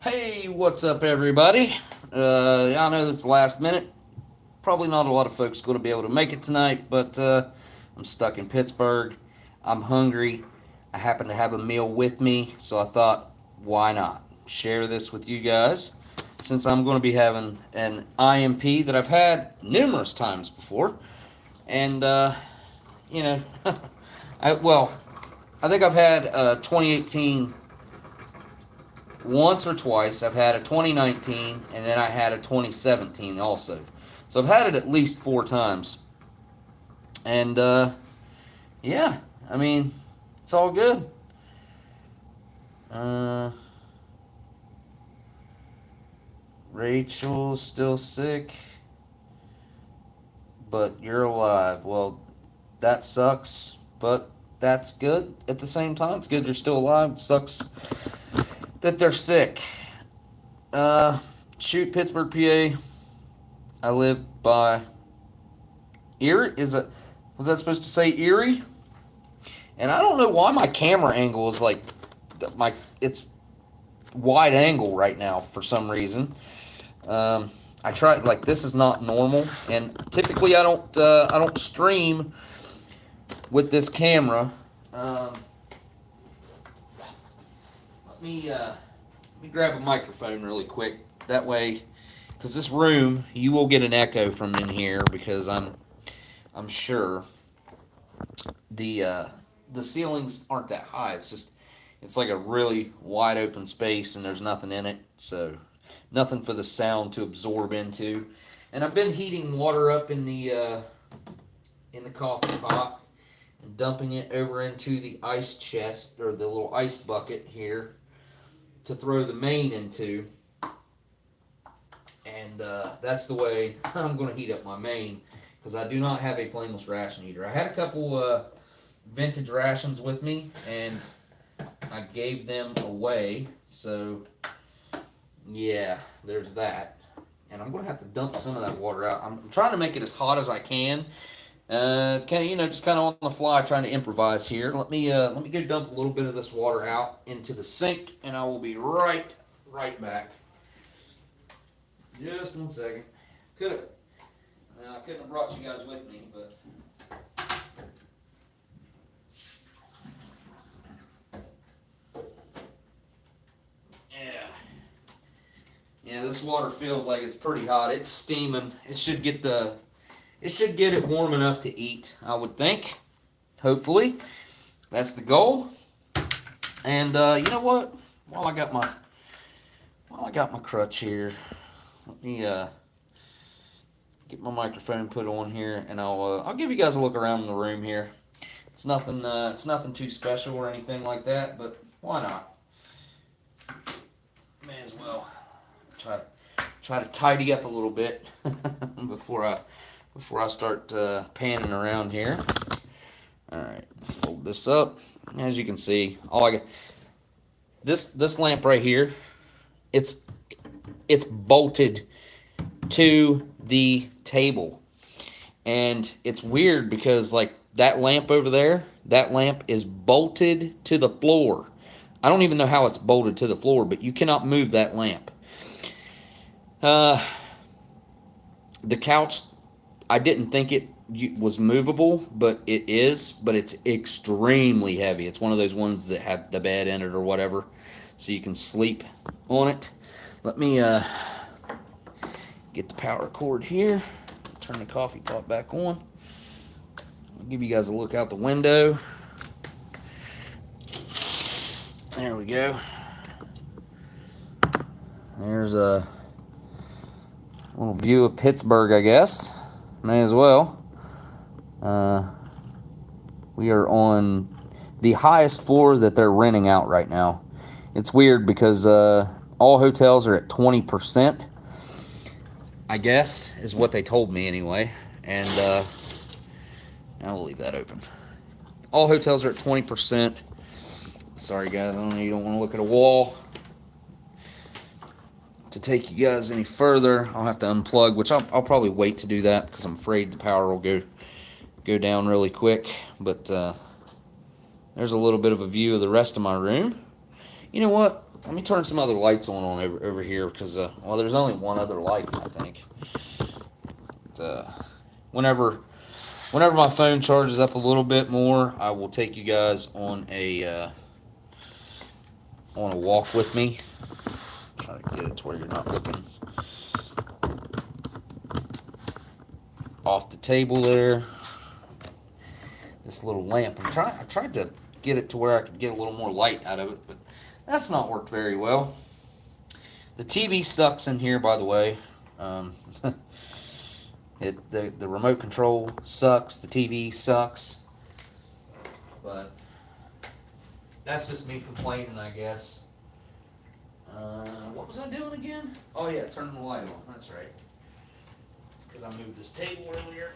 Hey, what's up, everybody? I know this is last minute. Probably not a lot of folks going to be able to make it tonight, but I'm stuck in Pittsburgh. I'm hungry. I happen to have a meal with me, so I thought, why not share this with you guys? Since I'm going to be having an IMP that I've had numerous times before, and you know, I think I've had 2018 once or twice. I've had a 2019, and then I had a 2017 also. So I've had it at least 4 times. And, yeah, I mean, it's all good. Rachel's still sick, but you're alive. Well, that sucks, but that's good at the same time. It's good you're still alive. It sucks that they're sick. Shoot, Pittsburgh, PA. I live by Erie. Was that supposed to say Erie? And I don't know why my camera angle is like it's wide angle right now for some reason. I try, like, this is not normal, and typically I don't stream with this camera. Let me grab a microphone really quick. That way, because this room, you will get an echo from in here, because I'm sure the ceilings aren't that high. It's like a really wide open space, and there's nothing in it, so nothing for the sound to absorb into. And I've been heating water up in the coffee pot and dumping it over into the ice chest, or the little ice bucket here, to throw the main into. And that's the way I'm going to heat up my main, because I do not have a flameless ration heater. I had a couple vintage rations with me, and I gave them away, so yeah, there's that. And I'm going to have to dump some of that water out. I'm trying to make it as hot as I can. Just kind of on the fly, trying to improvise here. Let me go dump a little bit of this water out into the sink, and I will be right back. Just 1 second. I couldn't have brought you guys with me, but yeah, this water feels like it's pretty hot. It's steaming. It should get it warm enough to eat, I would think. Hopefully, that's the goal. And you know what? While I got my crutch here, let me get my microphone put on here, and I'll give you guys a look around the room here. It's nothing too special or anything like that, but why not? May as well try to tidy up a little bit before I start panning around here. All right, fold this up. As you can see, this lamp right here, it's bolted to the table, and it's weird because, like, that lamp over there, that lamp is bolted to the floor. I don't even know how it's bolted to the floor, but you cannot move that lamp. The couch, I didn't think it was movable, but it is, but it's extremely heavy. It's one of those ones that have the bed in it or whatever, so you can sleep on it. Let me get the power cord here, turn the coffee pot back on. I'll give you guys a look out the window. There we go. There's a little view of Pittsburgh, I guess. May as well. We are on the highest floor that they're renting out right now. It's weird because all hotels are at 20%, I guess, is what they told me anyway. And I will leave that open. All hotels are at 20%. Sorry, guys, I know you don't want to look at a wall. To take you guys any further, I'll have to unplug, which I'll probably wait to do that because I'm afraid the power will go down really quick. But there's a little bit of a view of the rest of my room. You know what? let me turn some other lights on over here because, well, there's only one other light, I think. Whenever my phone charges up a little bit more, I will take you guys on a walk with me. Try to get it to where you're not looking off the table there. This little lamp. I tried to get it to where I could get a little more light out of it, but that's not worked very well. The TV sucks in here, by the way. The remote control sucks. The TV sucks. But that's just me complaining, I guess. What was I doing again? Oh yeah, turning the light on. That's right. Because I moved this table earlier.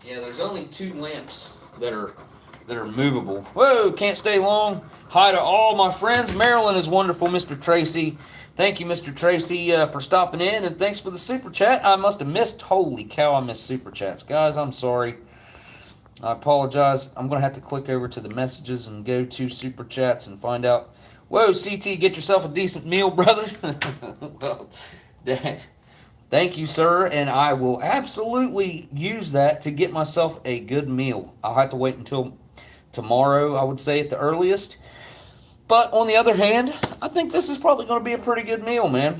Yeah, there's only 2 lamps that are movable. Whoa, can't stay long. Hi to all my friends. Maryland is wonderful, Mr. Tracy. Thank you, Mr. Tracy, for stopping in, and thanks for the super chat. I must have missed. Holy cow, I missed super chats, guys. I'm sorry. I apologize. I'm gonna have to click over to the messages and go to super chats and find out. Whoa, CT, get yourself a decent meal, brother. Well, thank you, sir, and I will absolutely use that to get myself a good meal. I'll have to wait until tomorrow, I would say, at the earliest. But on the other hand, I think this is probably going to be a pretty good meal, man.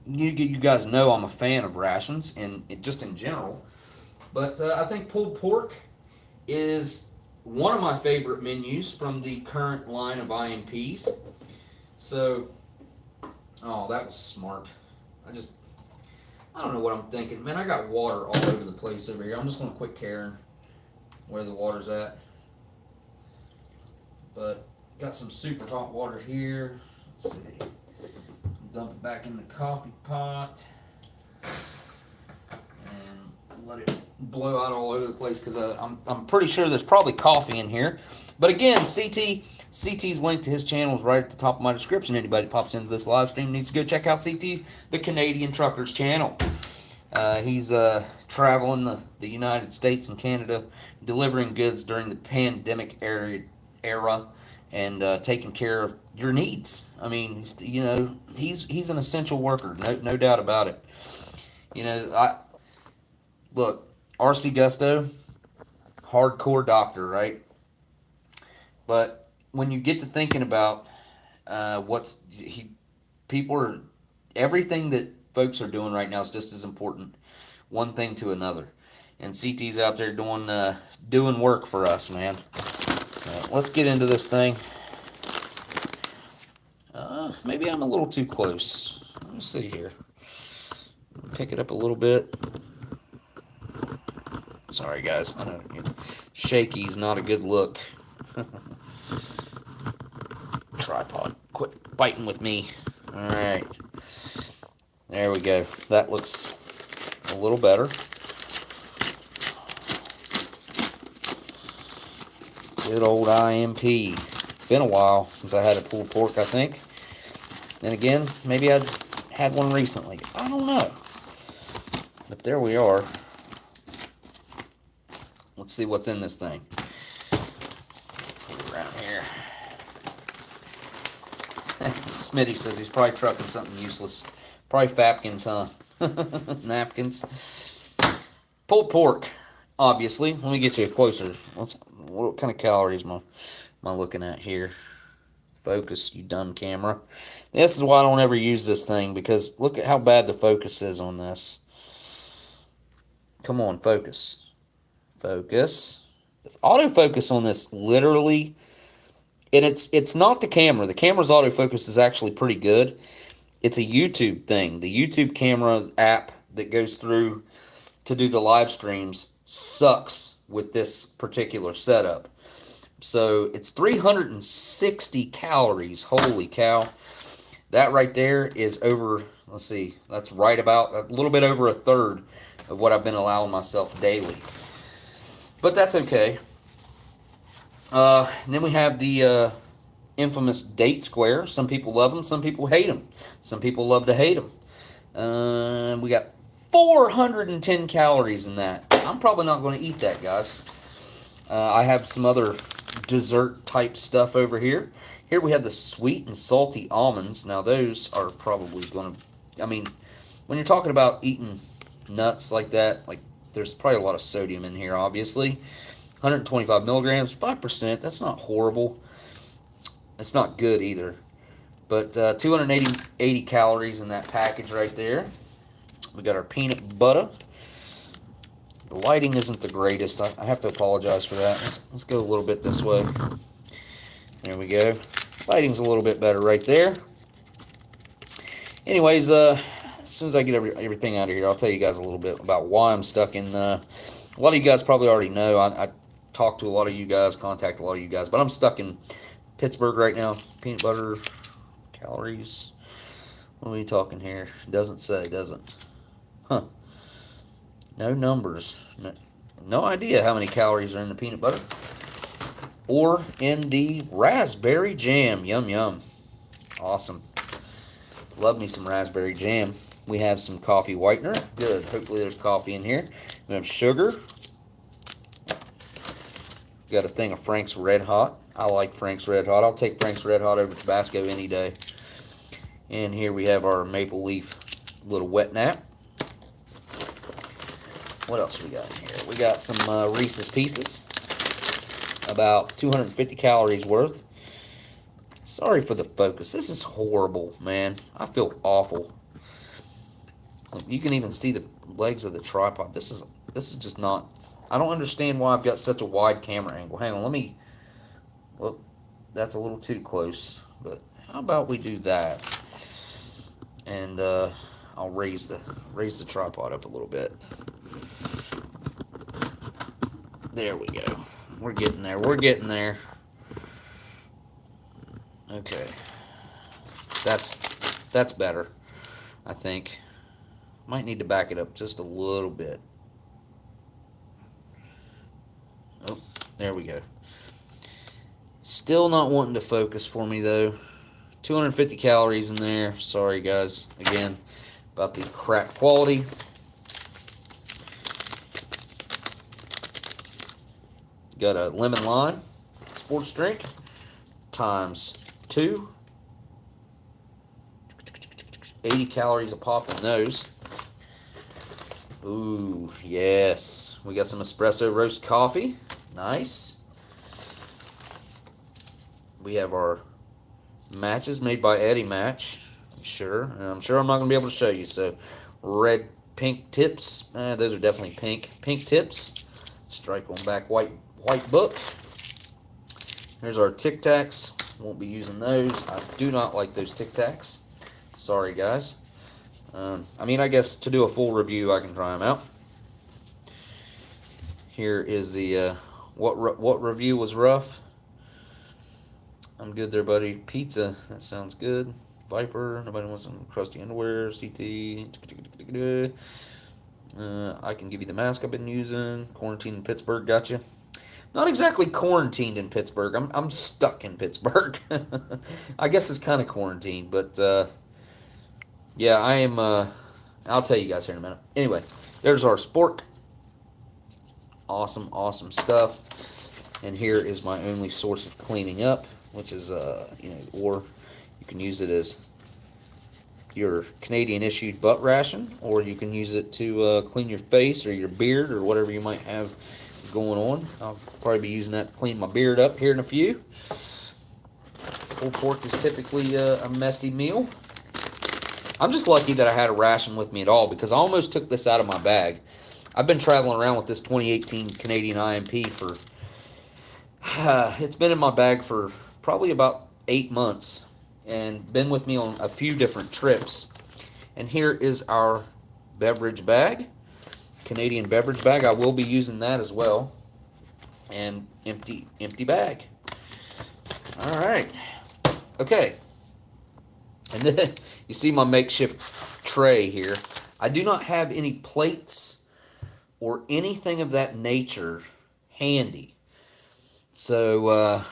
You guys know I'm a fan of rations, and just in general. But I think pulled pork is one of my favorite menus from the current line of IMPs. So, oh, that was smart. I don't know what I'm thinking. Man, I got water all over the place over here. I'm just going to quit caring where the water's at. But, got some super hot water here. Let's see. Dump it back in the coffee pot. And let it blow out all over the place because I'm pretty sure there's probably coffee in here. But again, CT's link to his channel is right at the top of my description. Anybody pops into this live stream needs to go check out CT, the Canadian Trucker's channel. He's traveling the United States and Canada, delivering goods during the pandemic era and taking care of your needs. I mean, he's an essential worker, no doubt about it. Look, RC Gusto, hardcore doctor, right? But when you get to thinking about everything that folks are doing right now is just as important, one thing to another. And CT's out there doing work for us, man. So let's get into this thing. Maybe I'm a little too close. Let me see here. Pick it up a little bit. Sorry, guys. I know shaky's not a good look. Tripod, quit fighting with me. All right. There we go. That looks a little better. Good old IMP. Been a while since I had a pulled pork, I think. Then again, maybe I had one recently. I don't know. But there we are. Let's see what's in this thing. Put it around here. Smitty says he's probably trucking something useless. Probably Fapkins, huh? Napkins. Pulled pork, obviously. Let me get you closer. What kind of calories am I looking at here? Focus, you dumb camera. This is why I don't ever use this thing, because look at how bad the focus is on this. Come on, focus. Focus. The autofocus on this literally, and it's not the camera. The camera's autofocus is actually pretty good. It's a YouTube thing. The YouTube camera app that goes through to do the live streams sucks with this particular setup. So it's 360 calories. Holy cow. That right there is over, let's see, that's right about a little bit over a third of what I've been allowing myself daily. But that's okay. And then we have the infamous date square. Some people love them, some people hate them. Some people love to hate them. We got 410 calories in that. I'm probably not going to eat that, guys. I have some other dessert type stuff over here. Here we have the sweet and salty almonds. Now those are probably going to, I mean, when you're talking about eating nuts like that, like there's probably a lot of sodium in here, obviously. 125 milligrams, 5%. That's not horrible. It's not good either. But 280 calories in that package right there. We got our peanut butter. The lighting isn't the greatest. I have to apologize for that. Let's go a little bit this way. There we go. Lighting's a little bit better right there. Anyways, as soon as I get everything out of here, I'll tell you guys a little bit about why I'm stuck in. A lot of you guys probably already know. I talk to a lot of you guys, contact a lot of you guys, but I'm stuck in Pittsburgh right now. Peanut butter, calories. What are we talking here? Doesn't say, does it? Huh. No numbers. No idea how many calories are in the peanut butter. Or in the raspberry jam. Yum, yum. Awesome. Love me some raspberry jam. We have some coffee whitener. Good. Hopefully there's coffee in here. We have sugar. We got a thing of Frank's Red Hot. I like Frank's Red Hot. I'll take Frank's Red Hot over Tabasco any day. And here we have our maple leaf little wet nap. What else we got in here? We got some Reese's Pieces. About 250 calories worth. Sorry for the focus. This is horrible, man. I feel awful. You can even see the legs of the tripod. This is just not. I don't understand why I've got such a wide camera angle. Hang on, let me. Well, that's a little too close. But how about we do that? And I'll raise the tripod up a little bit. There we go. We're getting there. We're getting there. Okay. That's better, I think. Might need to back it up just a little bit. Oh, there we go. Still not wanting to focus for me, though. 250 calories in there. Sorry, guys, again, about the crap quality. Got a lemon lime sports drink times 2. 80 calories a pop in those. Ooh, yes. We got some espresso roast coffee. Nice. We have our matches made by Eddie Match. I'm sure I'm not going to be able to show you. So, red, pink tips. Those are definitely pink. Pink tips. Strike on back white book. Here's our Tic Tacs. Won't be using those. I do not like those Tic Tacs. Sorry, guys. I mean, I guess to do a full review, I can try them out. Here is the what review was rough. I'm good there, buddy. Pizza. That sounds good. Viper. Nobody wants some crusty underwear. CT. I can give you the mask I've been using. Quarantine in Pittsburgh. Gotcha. Not exactly quarantined in Pittsburgh. I'm stuck in Pittsburgh. I guess it's kind of quarantined, but yeah, I am. I'll tell you guys here in a minute. Anyway, there's our spork. Awesome stuff. And here is my only source of cleaning up, which is or you can use it as your Canadian issued butt ration, or you can use it to clean your face or your beard or whatever you might have going on. I'll probably be using that to clean my beard up here in a few. Pulled pork is typically a messy meal. I'm just lucky that I had a ration with me at all, because I almost took this out of my bag. I've been traveling around with this 2018 Canadian IMP for it's been in my bag for probably about 8 months and been with me on a few different trips. And here is our beverage bag, Canadian beverage bag. I will be using that as well. And empty bag. All right. Okay. And then you see my makeshift tray here. I do not have any plates or anything of that nature handy. So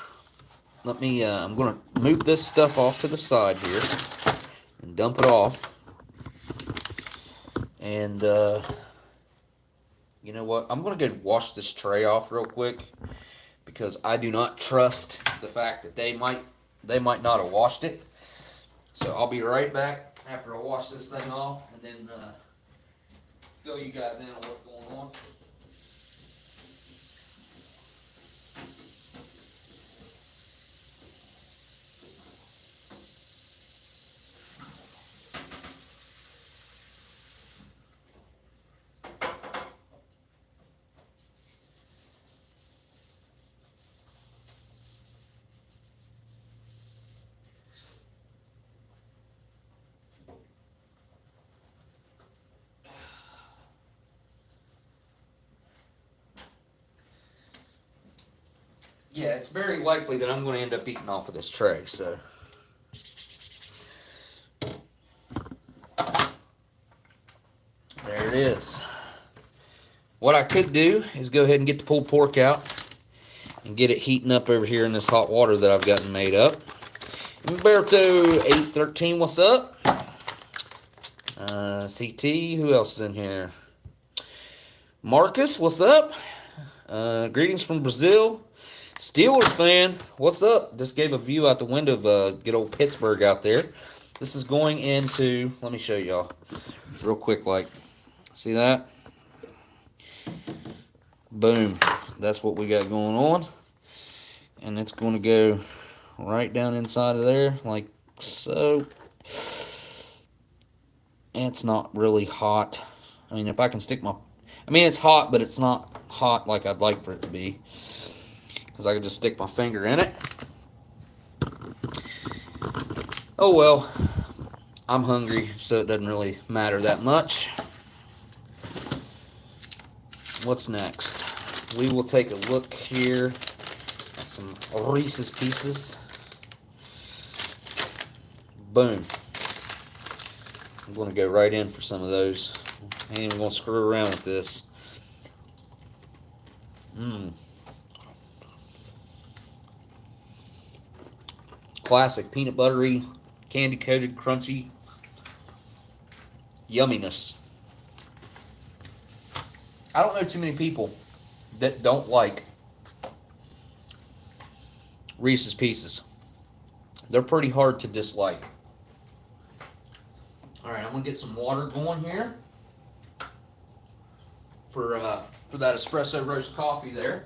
let me, I'm going to move this stuff off to the side here and dump it off. And you know what? I'm going to go wash this tray off real quick, because I do not trust the fact that they might not have washed it. So I'll be right back after I wash this thing off and then fill you guys in on what's going on. Yeah, it's very likely that I'm going to end up eating off of this tray, so. There it is. What I could do is go ahead and get the pulled pork out and get it heating up over here in this hot water that I've gotten made up. Umberto813, what's up? CT, who else is in here? Marcus, what's up? Greetings from Brazil. Steelers fan, what's up? Just gave a view out the window of good old Pittsburgh out there. This is going into, let me show y'all real quick, like, see that? Boom. That's what we got going on. And it's going to go right down inside of there, like so. It's not really hot. I mean, if I can stick my, I mean, it's hot, but it's not hot like I'd like for it to be. Because I can just stick my finger in it. Oh well, I'm hungry, so it doesn't really matter that much. What's next? We will take a look here at some Reese's Pieces. Boom. I'm going to go right in for some of those. I ain't even going to screw around with this. Classic peanut buttery, candy coated, crunchy yumminess. I don't know too many people that don't like Reese's Pieces. They're pretty hard to dislike. Alright, I'm going to get some water going here for that espresso roast coffee there.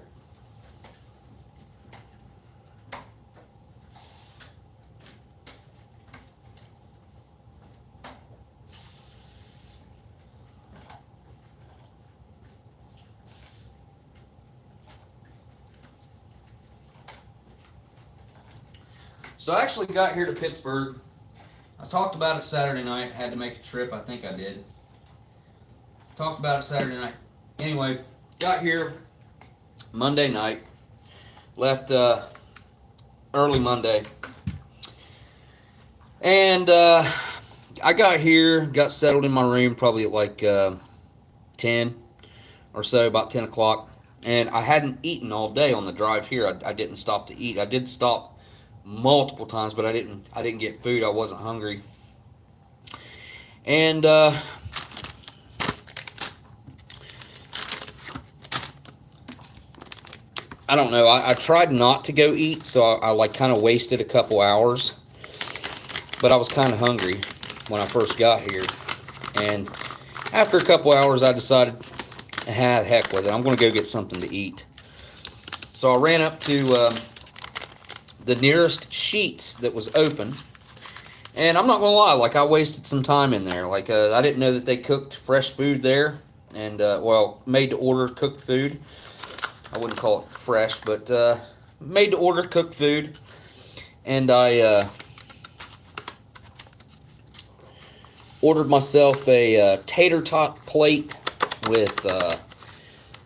So I actually got here to Pittsburgh. I talked about it Saturday night. Had to make a trip. I think I did. Talked about it Saturday night. Anyway, got here Monday night. Left early Monday. And I got here, got settled in my room probably at like 10 or so, about 10 o'clock. And I hadn't eaten all day on the drive here. I didn't stop to eat. I did stop multiple times, but I didn't get food. I wasn't hungry. And I don't know. I tried not to go eat, so I like kind of wasted a couple hours. But I was kind of hungry when I first got here. And after a couple hours, I decided, heck with it. I'm going to go get something to eat. So I ran up to the nearest Sheetz that was open. And I'm not going to lie, like, I wasted some time in there. Like, I didn't know that they cooked fresh food there. And, well, made-to-order cooked food. I wouldn't call it fresh, but made-to-order cooked food. And I ordered myself a tater tot plate with,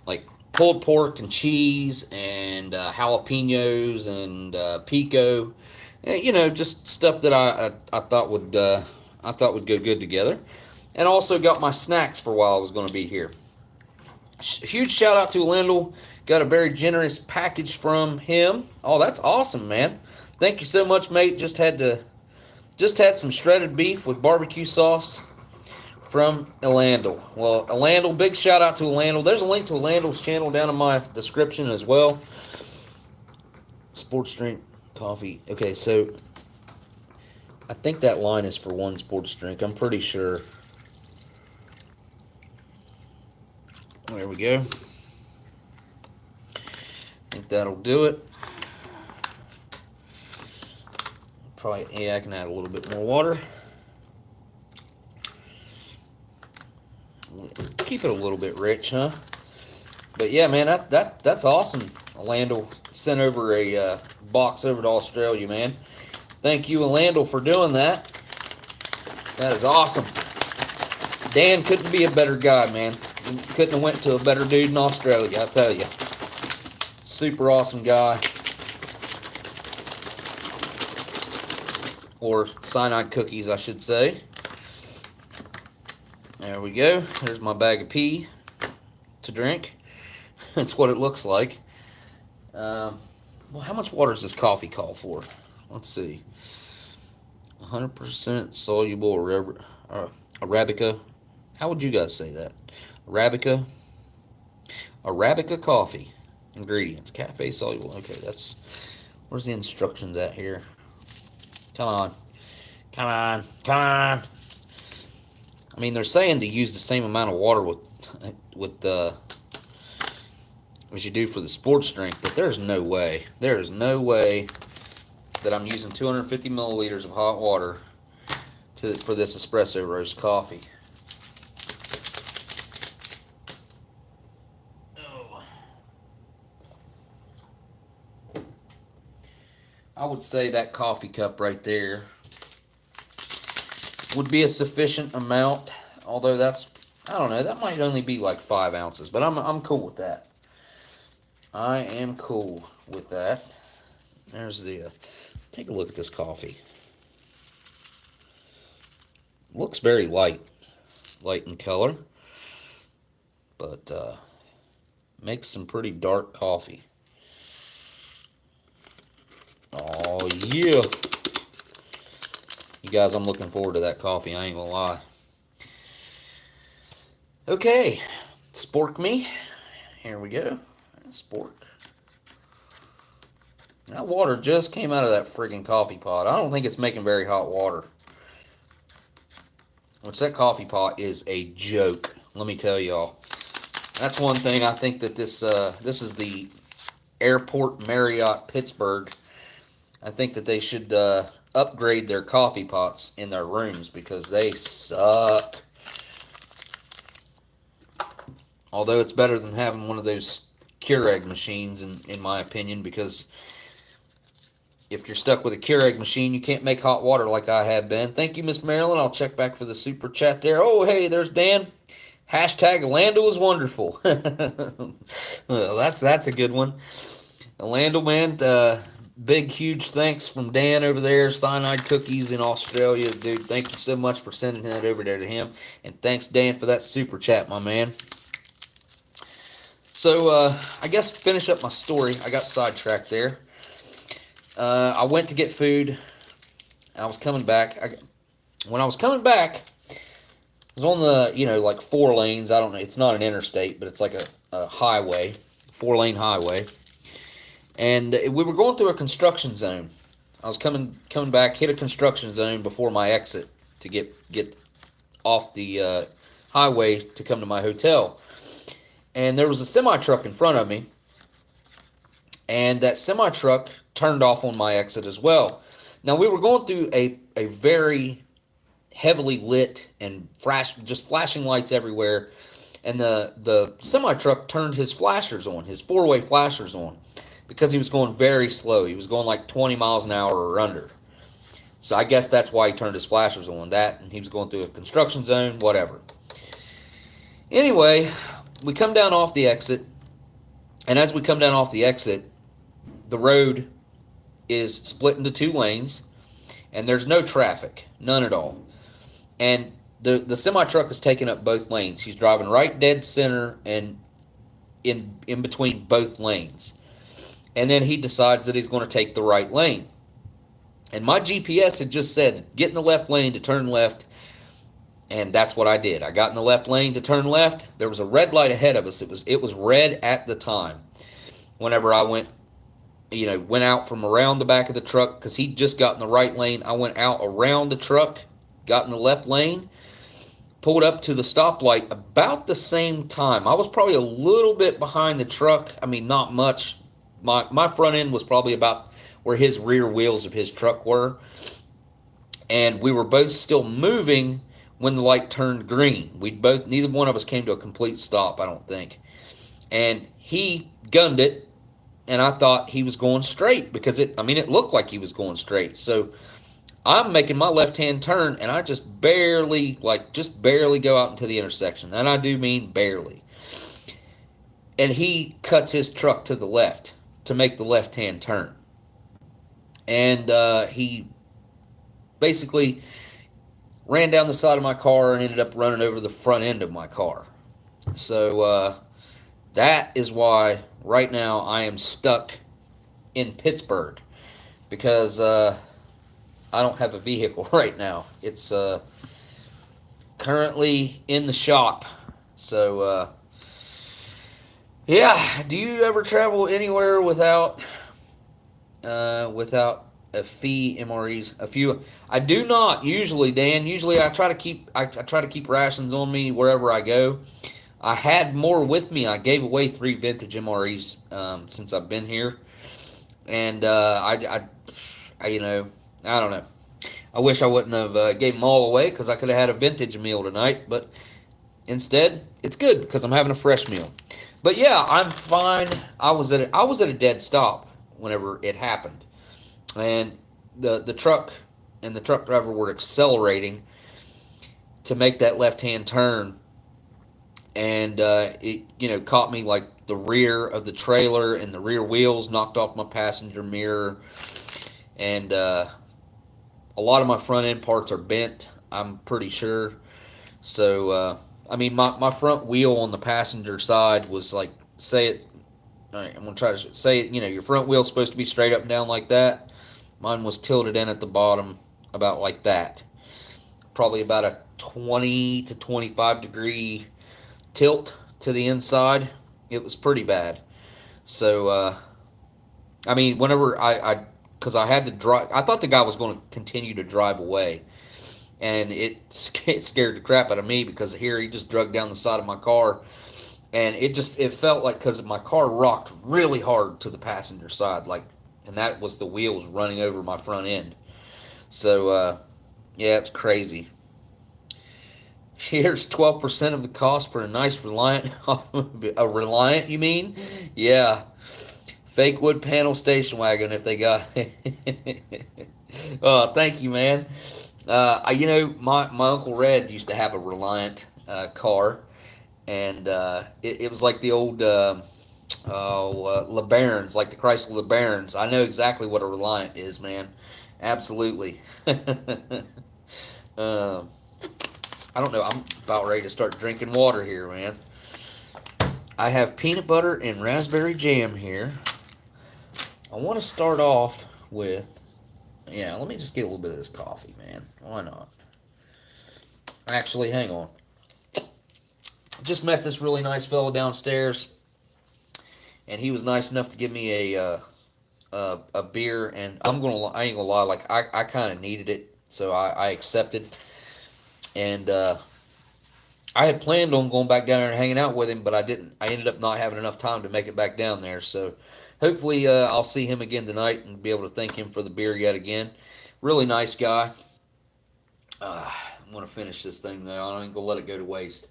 like, pulled pork and cheese and jalapenos and pico. You know, just stuff that I thought would go good together. And also got my snacks for while I was going to be here. Huge shout out to Elandil. Got a very generous package from him. Oh, that's awesome, man. Thank you so much, mate. Just had some shredded beef with barbecue sauce from Elandil. Well, Elandil, big shout out to Elandil. There's a link to Elandil's channel down in my description as well. sports drink coffee. Okay, so I think that line is for one sports drink. I'm pretty sure. There we go. I think that'll do it. Probably, yeah, I can add a little bit more water. Keep it a little bit rich, huh? But yeah, man, that's awesome. Elandil sent over a box over to Australia, man. Thank you, Elandil, for doing that. That is awesome. Dan couldn't be a better guy, man. Couldn't have went to a better dude in Australia, I tell you. Super awesome guy. Or cyanide cookies, I should say. There we go. There's my bag of pee to drink. That's what it looks like. Well, how much water does this coffee call for? Let's see. 100% soluble Arabica. How would you guys say that? Arabica. Arabica coffee. Ingredients. Cafe soluble. Okay, that's... Where's the instructions at here? Come on. Come on. Come on. I mean, they're saying to use the same amount of water with as you do for the sports drink, but there's no way. There is no way that I'm using 250 milliliters of hot water for this espresso roast coffee. Oh. I would say that coffee cup right there would be a sufficient amount, although that's, I don't know, that might only be like 5 ounces, but I'm cool with that. I am cool with that. There's the, take a look at this coffee. Looks very light in color, but makes some pretty dark coffee. Oh yeah. You guys, I'm looking forward to that coffee, I ain't gonna lie. Okay, spork me. Here we go. Spork. That water just came out of that friggin' coffee pot. I don't think it's making very hot water. Which, that coffee pot is a joke, let me tell y'all. That's one thing I think that this is the Airport Marriott Pittsburgh. I think that they should upgrade their coffee pots in their rooms because they suck. Although it's better than having one of those Keurig machines, in my opinion, because if you're stuck with a Keurig machine, you can't make hot water like I have been. Thank you, Miss Marilyn. I'll check back for the super chat there. Oh, hey, there's Dan. Hashtag Elandil is wonderful. Well, that's a good one. Elandil, man, big, huge thanks from Dan over there, Cyanide Cookies in Australia. Dude, thank you so much for sending that over there to him. And thanks, Dan, for that super chat, my man. So, I guess finish up my story. I got sidetracked there. I went to get food. I was coming back. When I was coming back, I was on the, like 4 lanes. I don't know. It's not an interstate, but it's like a highway, 4-lane highway. And we were going through a construction zone. I was coming back, hit a construction zone before my exit to get off the highway to come to my hotel. And there was a semi-truck in front of me, and that semi-truck turned off on my exit as well. Now, we were going through a very heavily lit and just flashing lights everywhere, and the semi-truck turned his flashers on, his 4-way flashers on, because he was going very slow. He was going like 20 miles an hour or under. So I guess that's why he turned his flashers on, that, and he was going through a construction zone, whatever. Anyway, we come down off the exit, and as we come down off the exit, the road is split into 2 lanes, and there's no traffic, none at all. And the semi-truck is taking up both lanes. He's driving right dead center and in between both lanes. And then he decides that he's going to take the right lane. And my GPS had just said, get in the left lane to turn left. And that's what I did. I got in the left lane to turn left. There was a red light ahead of us. It was red at the time. Whenever I went, went out from around the back of the truck because he just got in the right lane. I went out around the truck, got in the left lane, pulled up to the stoplight about the same time. I was probably a little bit behind the truck. I mean, not much. My front end was probably about where his rear wheels of his truck were. And we were both still moving when the light turned green. Neither one of us came to a complete stop, I don't think. And he gunned it, and I thought he was going straight because it looked like he was going straight. So I'm making my left-hand turn, and I just barely go out into the intersection. And I do mean barely. And he cuts his truck to the left to make the left-hand turn. And he basically ran down the side of my car and ended up running over the front end of my car. So that is why right now I am stuck in Pittsburgh, because I don't have a vehicle right now. It's currently in the shop. So yeah, do you ever travel anywhere without a fee MREs? A few. I do not usually, Dan. Usually I try to keep rations on me wherever I go. I had more with me. I gave away 3 vintage MREs since I've been here, and I don't know. I wish I wouldn't have gave them all away, because I could have had a vintage meal tonight. But instead, it's good because I'm having a fresh meal. But yeah, I'm fine. I was at a dead stop whenever it happened, and the truck and the truck driver were accelerating to make that left-hand turn, and it caught me like the rear of the trailer, and the rear wheels knocked off my passenger mirror, and a lot of my front end parts are bent, I'm pretty sure. So my front wheel on the passenger side was like, all right, I'm going to try to say it, your front wheel's supposed to be straight up and down like that. Mine was tilted in at the bottom about like that. Probably about a 20 to 25 degree tilt to the inside. It was pretty bad. So, whenever because I had to drive, I thought the guy was going to continue to drive away. And it scared the crap out of me, because here he just drug down the side of my car. And it felt like, because my car rocked really hard to the passenger side, and that was the wheels running over my front end. So, yeah, it's crazy. Here's 12% of the cost for a nice Reliant automobile. A Reliant, you mean? Yeah. Fake wood panel station wagon, if they got it. Oh, thank you, man. My Uncle Red used to have a Reliant car, and it was like the old LeBarons, like the Chrysler LeBarons. I know exactly what a Reliant is, man. Absolutely. I don't know. I'm about ready to start drinking water here, man. I have peanut butter and raspberry jam here. I want to start off with, let me just get a little bit of this coffee, man. Why not? Actually, hang on. Just met this really nice fellow downstairs, and he was nice enough to give me a beer, and I ain't gonna lie, I kind of needed it, so I accepted. And I had planned on going back down there and hanging out with him, but I didn't. I ended up not having enough time to make it back down there. So hopefully I'll see him again tonight and be able to thank him for the beer yet again. Really nice guy. I'm going to finish this thing, though. I ain't going to let it go to waste.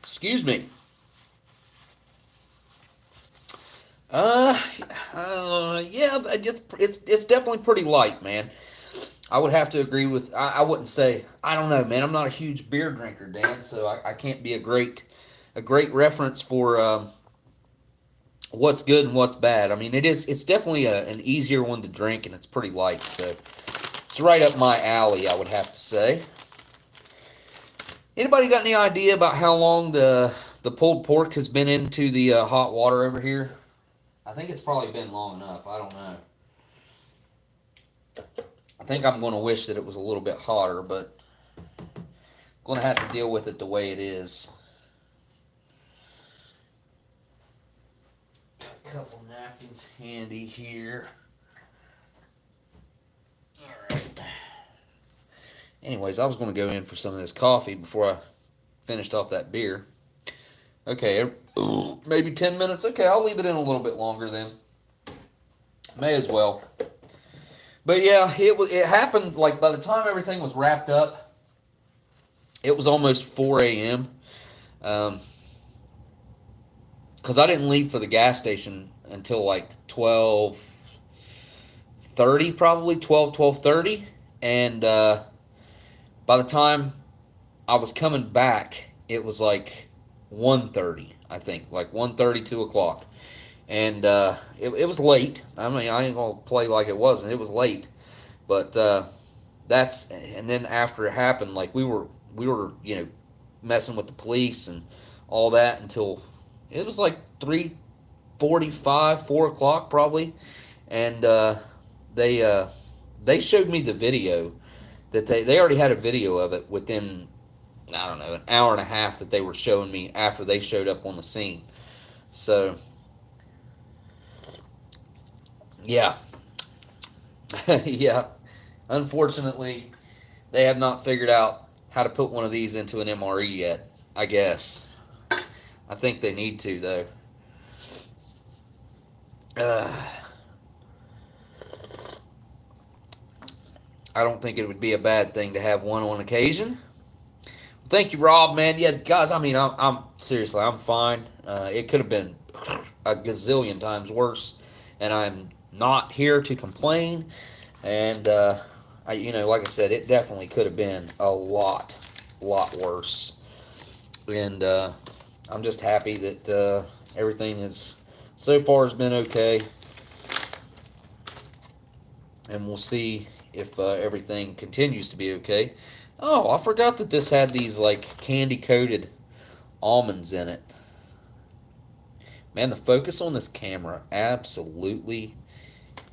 Excuse me. Yeah, it's definitely pretty light, man. I would have to agree with. I wouldn't say. I don't know, man. I'm not a huge beer drinker, Dan, so I can't be a great reference for what's good and what's bad. I mean, it's definitely an easier one to drink, and it's pretty light, so it's right up my alley, I would have to say. Anybody got any idea about how long the pulled pork has been into the hot water over here? I think it's probably been long enough. I don't know. think I'm going to wish that it was a little bit hotter, but I'm going to have to deal with it the way it is. A couple napkins handy here. Alright. Anyways, I was going to go in for some of this coffee before I finished off that beer. Okay, maybe 10 minutes. Okay, I'll leave it in a little bit longer then. May as well. But yeah, it happened, like, by the time everything was wrapped up, it was almost 4 a.m. Because I didn't leave for the gas station until like 12:30, probably 12:30. And by the time I was coming back, it was like 1:30, I think, like 1:30, 2 o'clock. And it was late. I mean, I ain't gonna play like it wasn't. It was late, but and then after it happened, like we were messing with the police and all that until it was like 3:45, 4 o'clock probably, and they showed me the video that they already had a video of it within, I don't know, an hour and a half that they were showing me after they showed up on the scene. So yeah. Yeah. Unfortunately, they have not figured out how to put one of these into an MRE yet, I guess. I think they need to, though. I don't think it would be a bad thing to have one on occasion. Thank you, Rob, man. Yeah, guys, I mean, I'm seriously, I'm fine. It could have been a gazillion times worse, and I'm not here to complain. And like I said, it definitely could have been a lot worse. And I'm just happy that everything is so far has been okay. And we'll see if everything continues to be okay. Oh, I forgot that this had these like candy-coated almonds in it. Man, the focus on this camera absolutely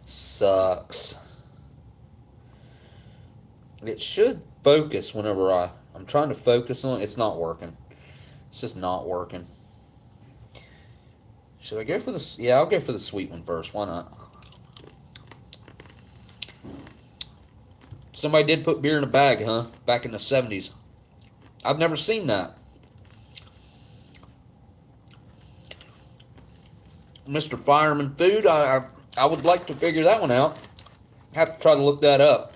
sucks. It should focus whenever I'm trying to focus on it. It's not working. It's just not working. Should I go for this? Yeah, I'll go for the sweet one first. Why not? Somebody did put beer in a bag, huh? Back in the 70s. I've never seen that. Mr. Fireman Food, I would like to figure that one out. Have to try to look that up.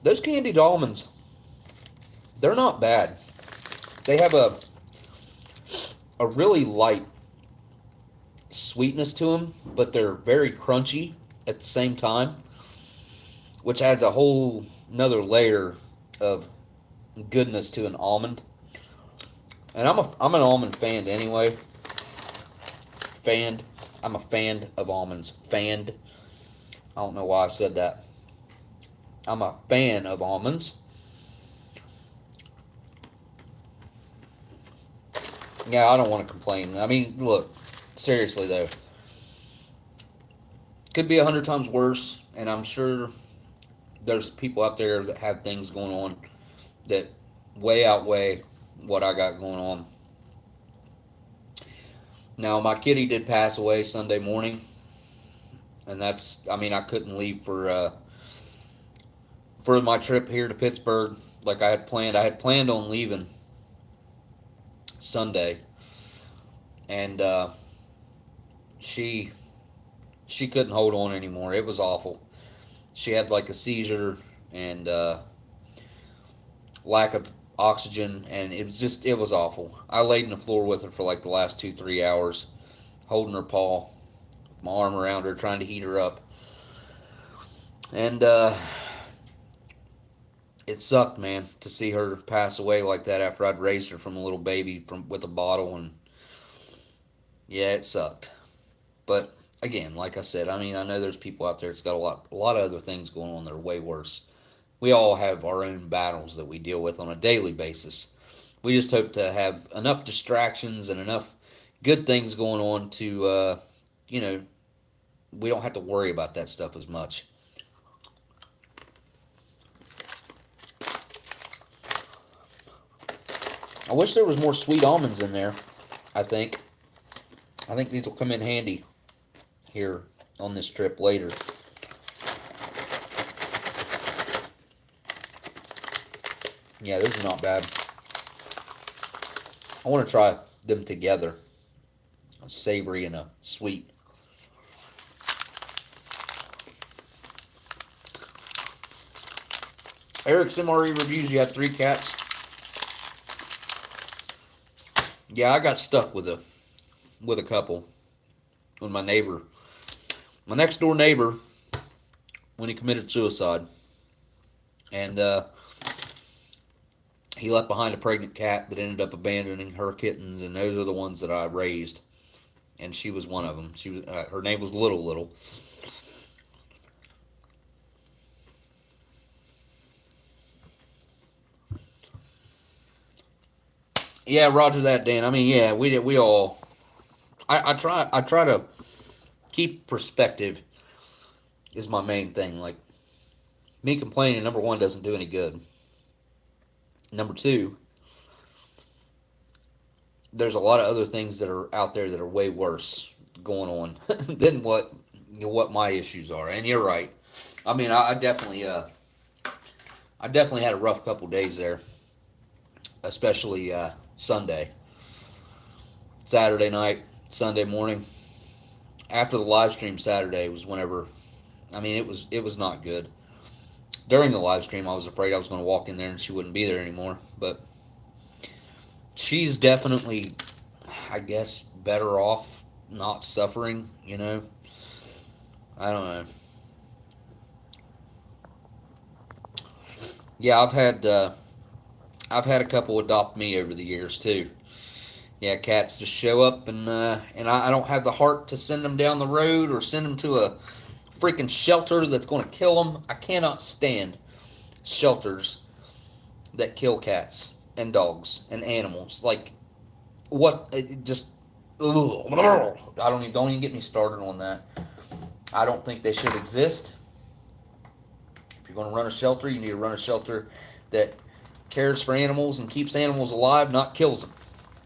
Those candied almonds, they're not bad. They have a really light sweetness to them, but they're very crunchy at the same time, which adds a whole another layer of goodness to an almond. And I'm an almond fan anyway. I'm a fan of almonds. I don't know why I said that. I'm a fan of almonds. Yeah, I don't want to complain. I mean, look, seriously though, could be 100 times worse, and I'm sure there's people out there that have things going on that way outweigh what I got going on. Now, my kitty did pass away Sunday morning, and that's, I mean, I couldn't leave for my trip here to Pittsburgh like I had planned. I had planned on leaving Sunday, and she couldn't hold on anymore. It was awful. She had like a seizure and lack of oxygen, and it was awful. I laid on the floor with her for like the last 2-3 hours, holding her paw, my arm around her, trying to heat her up. And it sucked, man, to see her pass away like that after I'd raised her from a little baby with a bottle. And yeah, it sucked. But again, like I said, I mean, I know there's people out there that's got a lot of other things going on that are way worse. We all have our own battles that we deal with on a daily basis. We just hope to have enough distractions and enough good things going on to, we don't have to worry about that stuff as much. I wish there was more sweet almonds in there, I think. I think these will come in handy here on this trip later. Yeah, those are not bad. I want to try them together. A savory and a sweet. Eric's MRE reviews, you have 3 cats. Yeah, I got stuck with a couple. With my neighbor. My next door neighbor, when he committed suicide. And he left behind a pregnant cat that ended up abandoning her kittens, and those are the ones that I raised. And she was one of them. She was her name was Little. Yeah, Roger that, Dan. I mean, yeah, we all. I try to keep perspective. Is my main thing. Like, me complaining, number one, doesn't do any good. Number two, there's a lot of other things that are out there that are way worse going on than what my issues are. And you're right. I mean, I definitely had a rough couple days there, especially Sunday, Saturday night, Sunday morning. After the live stream Saturday was whenever, I mean, it was not good. During the live stream, I was afraid I was going to walk in there and she wouldn't be there anymore. But she's definitely, I guess, better off not suffering, you know. I don't know. Yeah, I've had a couple adopt me over the years too. Yeah, cats just show up and I don't have the heart to send them down the road or send them to a freaking shelter that's going to kill them. I cannot stand shelters that kill cats and dogs and animals. Like, what? It just, ugh, don't even get me started on that. I don't think they should exist. If you're going to run a shelter, you need to run a shelter that cares for animals and keeps animals alive, not kills them.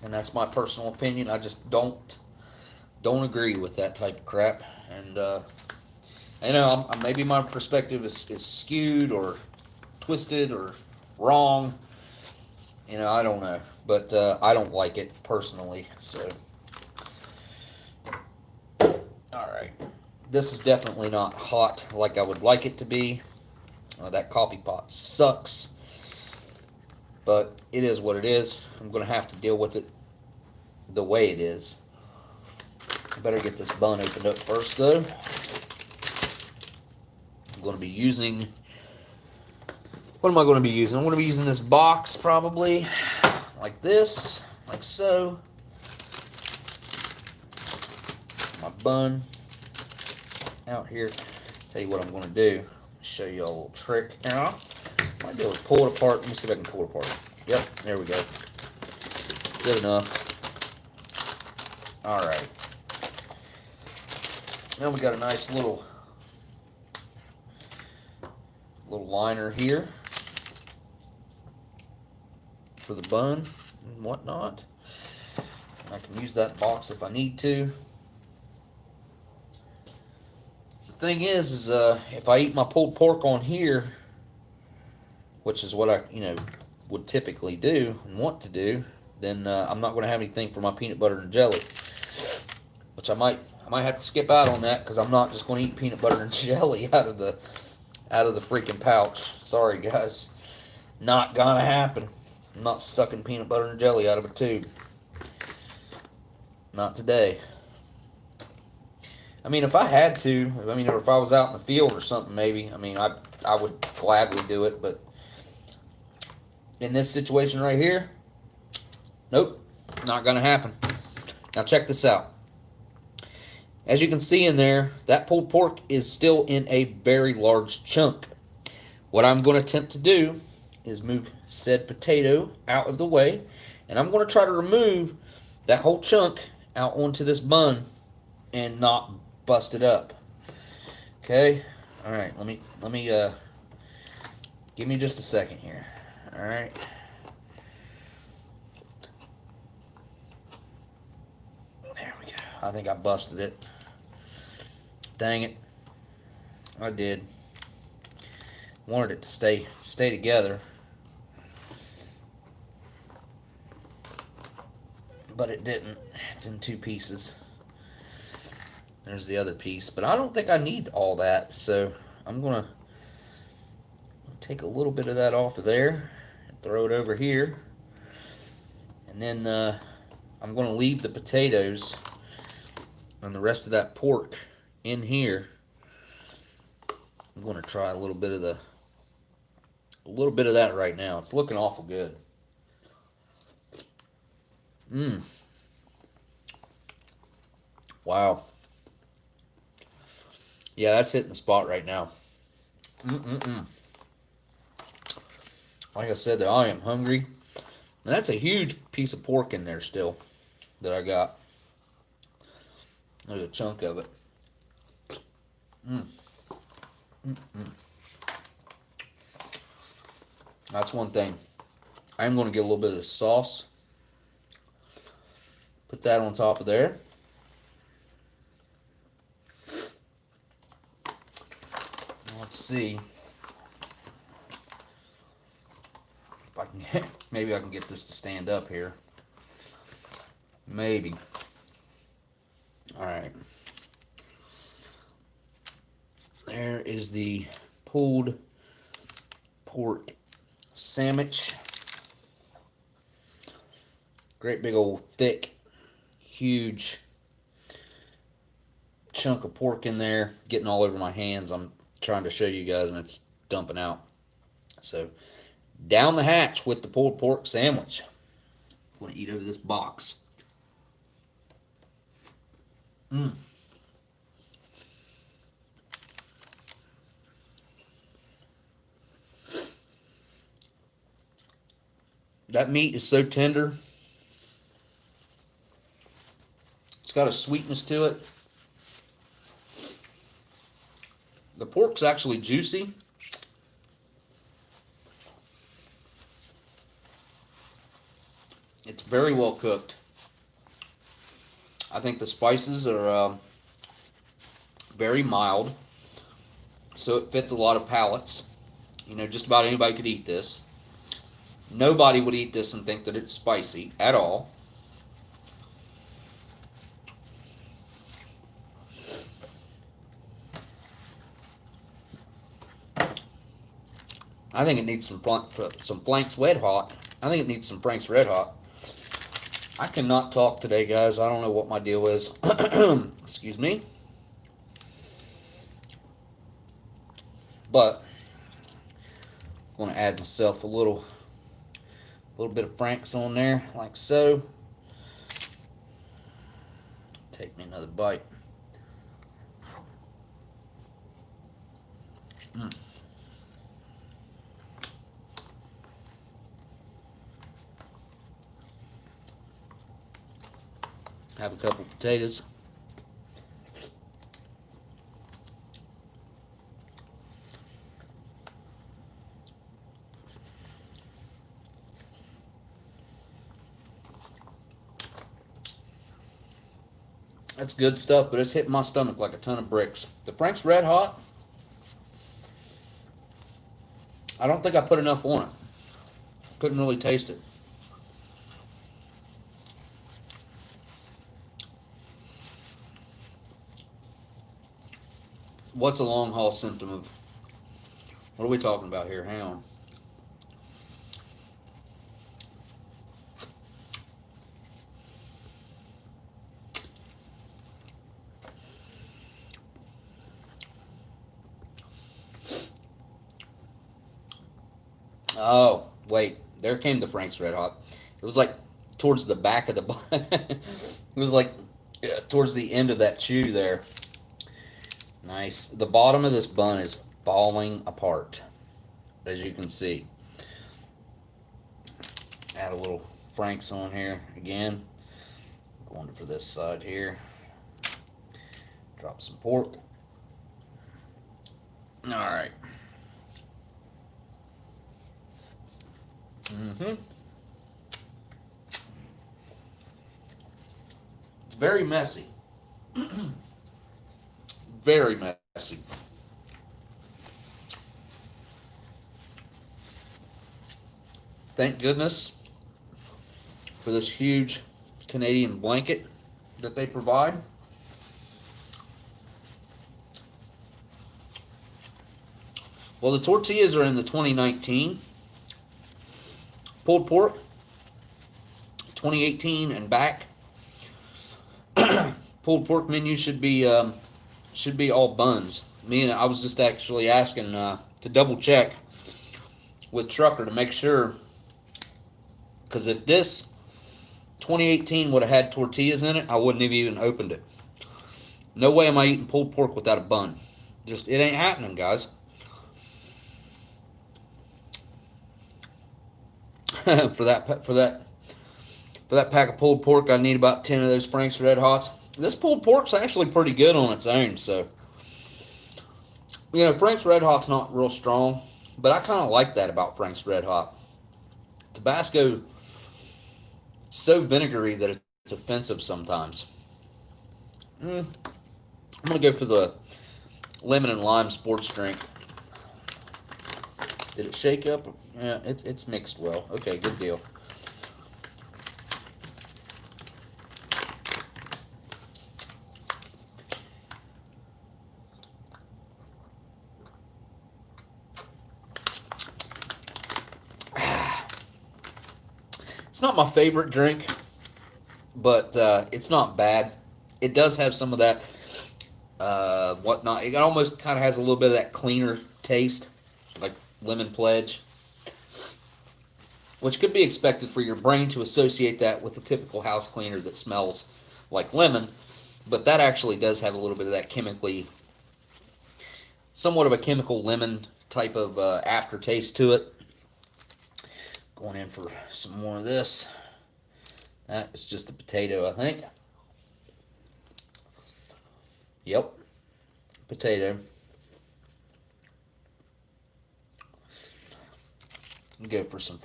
And that's my personal opinion. I just don't agree with that type of crap. And you know, maybe my perspective is skewed or twisted or wrong. You know, I don't know. But I don't like it personally. So, alright. This is definitely not hot like I would like it to be. That coffee pot sucks. But it is what it is. I'm going to have to deal with it the way it is. I better get this bun opened up first, though. I'm going to be using... What am I going to be using? I'm going to be using this box, probably. Like this. Like so. My bun out here. Tell you what I'm going to do. Show you a little trick. Here, might be able to pull it apart. Let me see if I can pull it apart. Yep, there we go. Good enough. Alright. Now we got a nice little liner here for the bun and whatnot. I can use that box if I need to. The thing is if I eat my pulled pork on here, which is what I, would typically do and want to do, then I'm not going to have anything for my peanut butter and jelly, which I might have to skip out on that because I'm not just going to eat peanut butter and jelly out of the freaking pouch. Sorry, guys, not gonna happen. I'm not sucking peanut butter and jelly out of a tube. Not today. I mean, if I had to, or if I was out in the field or something, maybe. I mean, I would gladly do it, but in this situation right here, nope, not going to happen. Now check this out. As you can see in there, that pulled pork is still in a very large chunk. What I'm going to attempt to do is move said potato out of the way, and I'm going to try to remove that whole chunk out onto this bun and not bust it up. Okay. All right. Let me give me just a second here. All right. There we go. I think I busted it. Dang it. I did. Wanted it to stay together. But it didn't. It's in two pieces. There's the other piece. But I don't think I need all that. So I'm going to take a little bit of that off of there and throw it over here. And then I'm going to leave the potatoes and the rest of that pork in here. I'm going to try a little bit of that right now. It's looking awful good. Wow. Yeah, that's hitting the spot right now. Like I said, I am hungry. And that's a huge piece of pork in there still that I got. There's a chunk of it. That's one thing. I'm going to get a little bit of the sauce. Put that on top of there. Let's see if I can get, maybe I can get this to stand up here. Maybe. All right. There is the pulled pork sandwich. Great big old thick, huge chunk of pork in there, getting all over my hands. I'm trying to show you guys and it's dumping out. So down the hatch with the pulled pork sandwich. I'm going to eat over this box. That meat is so tender. It's got a sweetness to it. The pork's actually juicy. It's very well cooked. I think the spices are very mild, so it fits a lot of palates. You know, just about anybody could eat this. Nobody would eat this and think that it's spicy at all. I think it needs some Frank's Red Hot. I think it needs some Frank's Red Hot. I cannot talk today, guys. I don't know what my deal is. Excuse me. But I'm going to add myself a little bit of Frank's on there, like so. Take me another bite. Have a couple potatoes. That's good stuff, but it's hitting my stomach like a ton of bricks. The Frank's Red Hot, I don't think I put enough on it. Couldn't really taste it. What's a long haul symptom of? What are we talking about here? Hang on. Oh, wait. There came the Frank's Red Hot. It was like towards the back of the bun. It was like towards the end of that chew there. Nice. The bottom of this bun is falling apart, as you can see. Add a little Frank's on here again. Going for this side here. Drop some pork. All right. Mm-hmm. It's very messy. Very messy. Thank goodness for this huge Canadian blanket that they provide. Well, the tortillas are in the 2019. Pulled pork, 2018 and back. Pulled pork menu should be all buns. I was just actually asking to double check with Trucker to make sure, because if this 2018 would have had tortillas in it, I wouldn't have even opened it. No way am I eating pulled pork without a bun. Just, it ain't happening, guys. for that pack of pulled pork, I need about 10 of those Frank's Red Hots. This pulled pork's actually pretty good on its own, so Frank's Red Hot's not real strong, but I kind of like that about Frank's Red Hot. Tabasco is so vinegary that it's offensive sometimes. I'm gonna go for the lemon and lime sports drink. Did it shake up? Yeah, it's mixed well. Okay, good deal. It's not my favorite drink, but it's not bad. It does have some of that whatnot. It almost kind of has a little bit of that cleaner taste, like Lemon Pledge, which could be expected for your brain to associate that with the typical house cleaner that smells like lemon, but that actually does have a little bit of that somewhat of a chemical lemon type of aftertaste to it. Going in for some more of this. That is just a potato, I think. Yep, potato. Go for some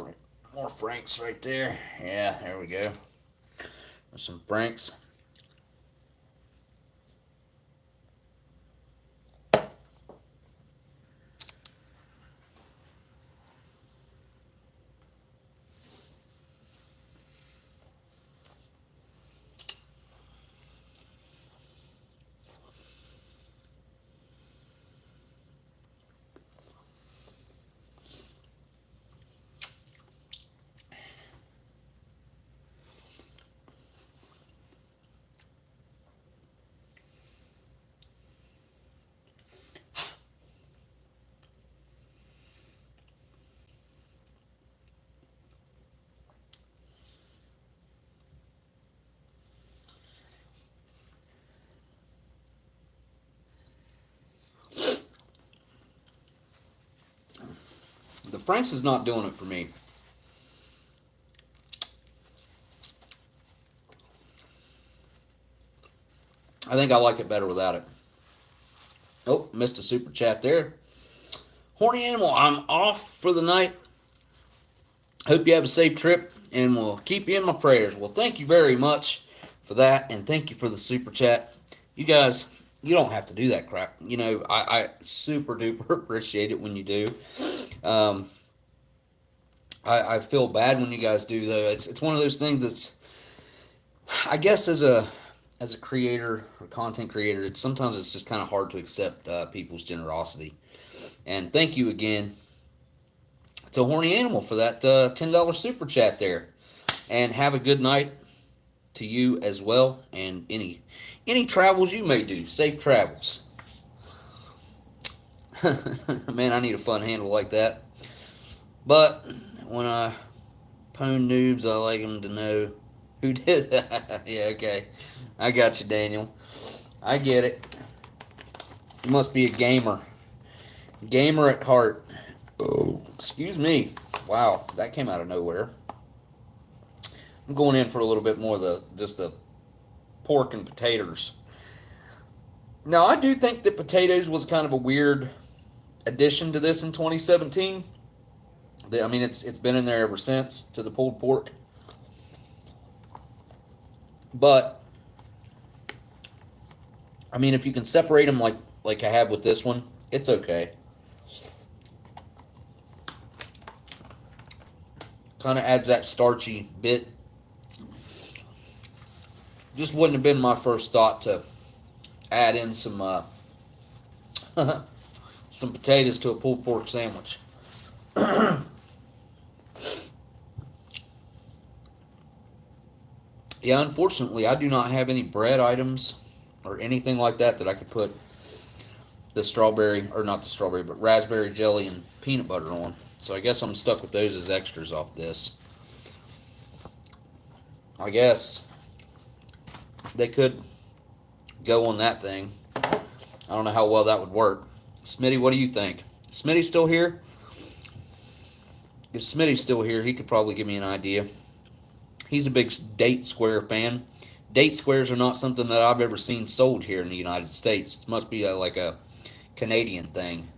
more Franks right there. Yeah, there we go. Some Franks. The Frank's is not doing it for me. I think I like it better without it. Oh, missed a super chat there. Horny Animal, I'm off for the night. Hope you have a safe trip, and we'll keep you in my prayers. Well, thank you very much for that, and thank you for the super chat. You guys, you don't have to do that crap. I super duper appreciate it when you do. I feel bad when you guys do, though. It's one of those things that's, I guess, as a creator or content creator, sometimes it's just kind of hard to accept people's generosity. And thank you again to Horny Animal for that $10 super chat there. And have a good night to you as well, and any travels you may do. Safe travels. Man, I need a fun handle like that. But when I pwn noobs, I like them to know who did that. Yeah, okay. I got you, Daniel. I get it. You must be a gamer. Gamer at heart. Oh, excuse me. Wow, that came out of nowhere. I'm going in for a little bit more of just the pork and potatoes. Now, I do think that potatoes was kind of a weird addition to this in 2017. I mean, it's been in there ever since, to the pulled pork. But I mean, if you can separate them like I have with this one, it's okay. Kind of adds that starchy bit. Just wouldn't have been my first thought to add in some some potatoes to a pulled pork sandwich. Yeah, unfortunately, I do not have any bread items or anything like that I could put the strawberry, or not the strawberry, but raspberry jelly and peanut butter on. So I guess I'm stuck with those as extras off this. I guess they could go on that thing. I don't know how well that would work. Smitty, what do you think? Smitty's still here? If Smitty's still here, he could probably give me an idea. He's a big date square fan. Date squares are not something that I've ever seen sold here in the United States. It must be like a Canadian thing.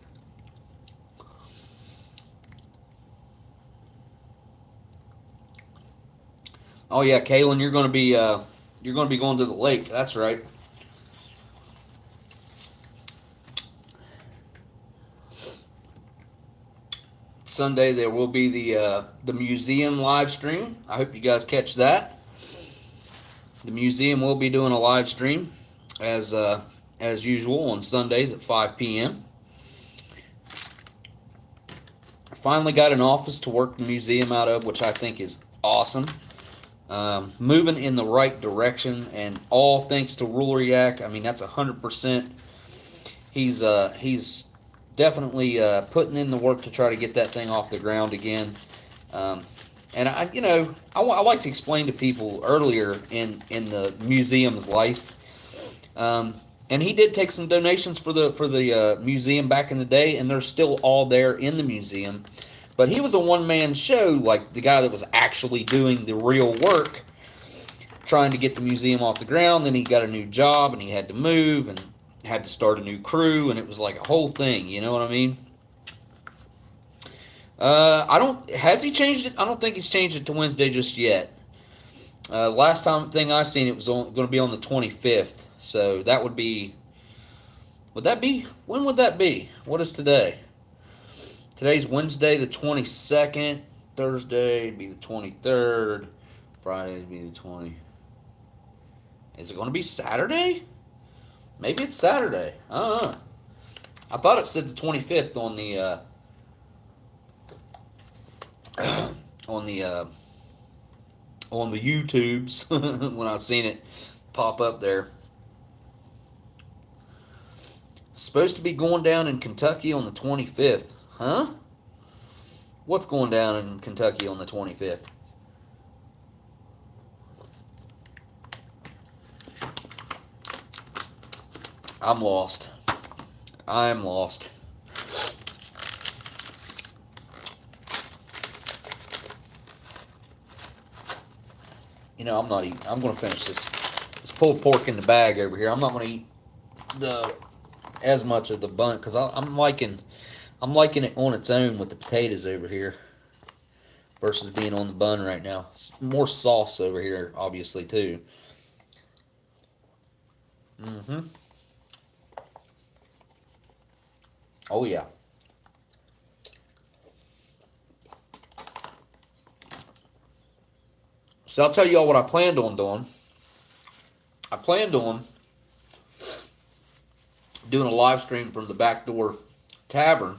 Oh yeah, Kaylin, you're going to be going to the lake. That's right. Sunday there will be the museum live stream. I hope you guys catch that. The museum will be doing a live stream as usual on Sundays at 5 p.m. I finally got an office to work the museum out of, which I think is awesome. Moving in the right direction, and all thanks to Ruler Yak. I mean, that's 100%. He's definitely putting in the work to try to get that thing off the ground again. And I like to explain to people earlier in the museum's life. And he did take some donations for the museum back in the day, and they're still all there in the museum. But he was a one-man show, like the guy that was actually doing the real work, trying to get the museum off the ground. Then he got a new job, and he had to move, and had to start a new crew, and it was like a whole thing. You know what I mean? Has he changed it? I don't think he's changed it to Wednesday just yet. Last thing I seen, it was going to be on the 25th. So that would be, when would that be? What is today? Today's Wednesday the 22nd. Thursday would be the 23rd. Friday would be the 20th. Is it going to be Saturday? Maybe it's Saturday. I thought it said the 25th on the on the YouTubes when I seen it pop up there. It's supposed to be going down in Kentucky on the 25th. Huh? What's going down in Kentucky on the 25th? I'm lost. I'm lost. You know, I'm not eating. I'm going to finish this pulled pork in the bag over here. I'm not going to eat as much of the bun because I'm liking it on its own with the potatoes over here versus being on the bun right now. It's more sauce over here, obviously, too. Oh, yeah. So I'll tell y'all what I planned on doing. I planned on doing a live stream from the Backdoor Tavern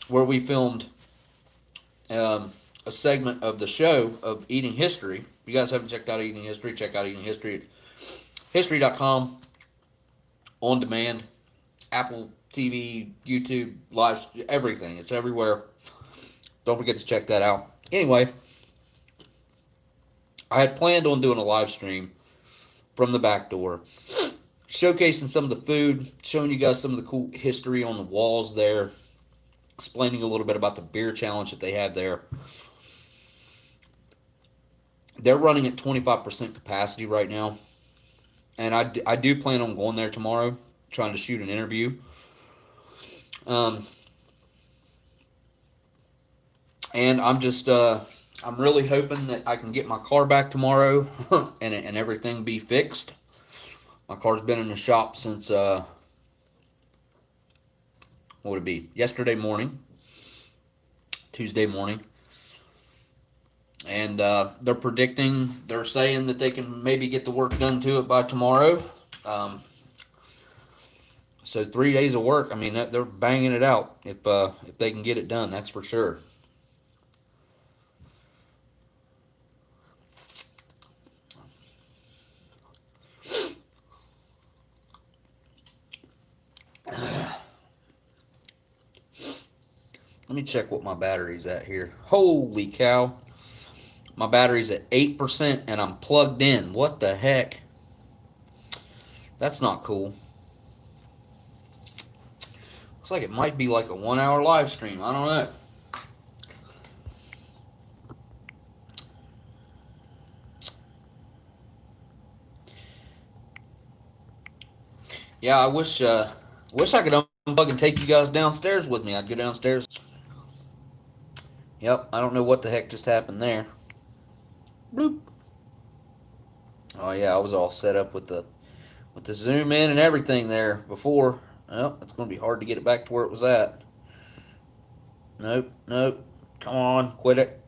where we filmed a segment of the show of Eating History. If you guys haven't checked out Eating History, check out Eating History at history.com, on demand, Apple TV, YouTube, live, everything. It's everywhere. Don't forget to check that out. Anyway, I had planned on doing a live stream from the back door, showcasing some of the food, showing you guys some of the cool history on the walls there, explaining a little bit about the beer challenge that they have there. They're running at 25% capacity right now, and I do plan on going there tomorrow, trying to shoot an interview. And I'm just, I'm really hoping that I can get my car back tomorrow and everything be fixed. My car's been in the shop since, what would it be? Yesterday morning, Tuesday morning. And they're saying that they can maybe get the work done to it by tomorrow. So 3 days of work. I mean, they're banging it out if they can get it done. That's for sure. Let me check what my battery's at here. Holy cow. My battery's at 8% and I'm plugged in. What the heck? That's not cool. Looks like it might be like a 1 hour live stream. I don't know. Yeah, I wish I could unplug and take you guys downstairs with me. I'd go downstairs. Yep, I don't know what the heck just happened there. Bloop. Oh yeah, I was all set up with the zoom in and everything there before. Well, it's going to be hard to get it back to where it was at. Nope, nope. Come on, quit it.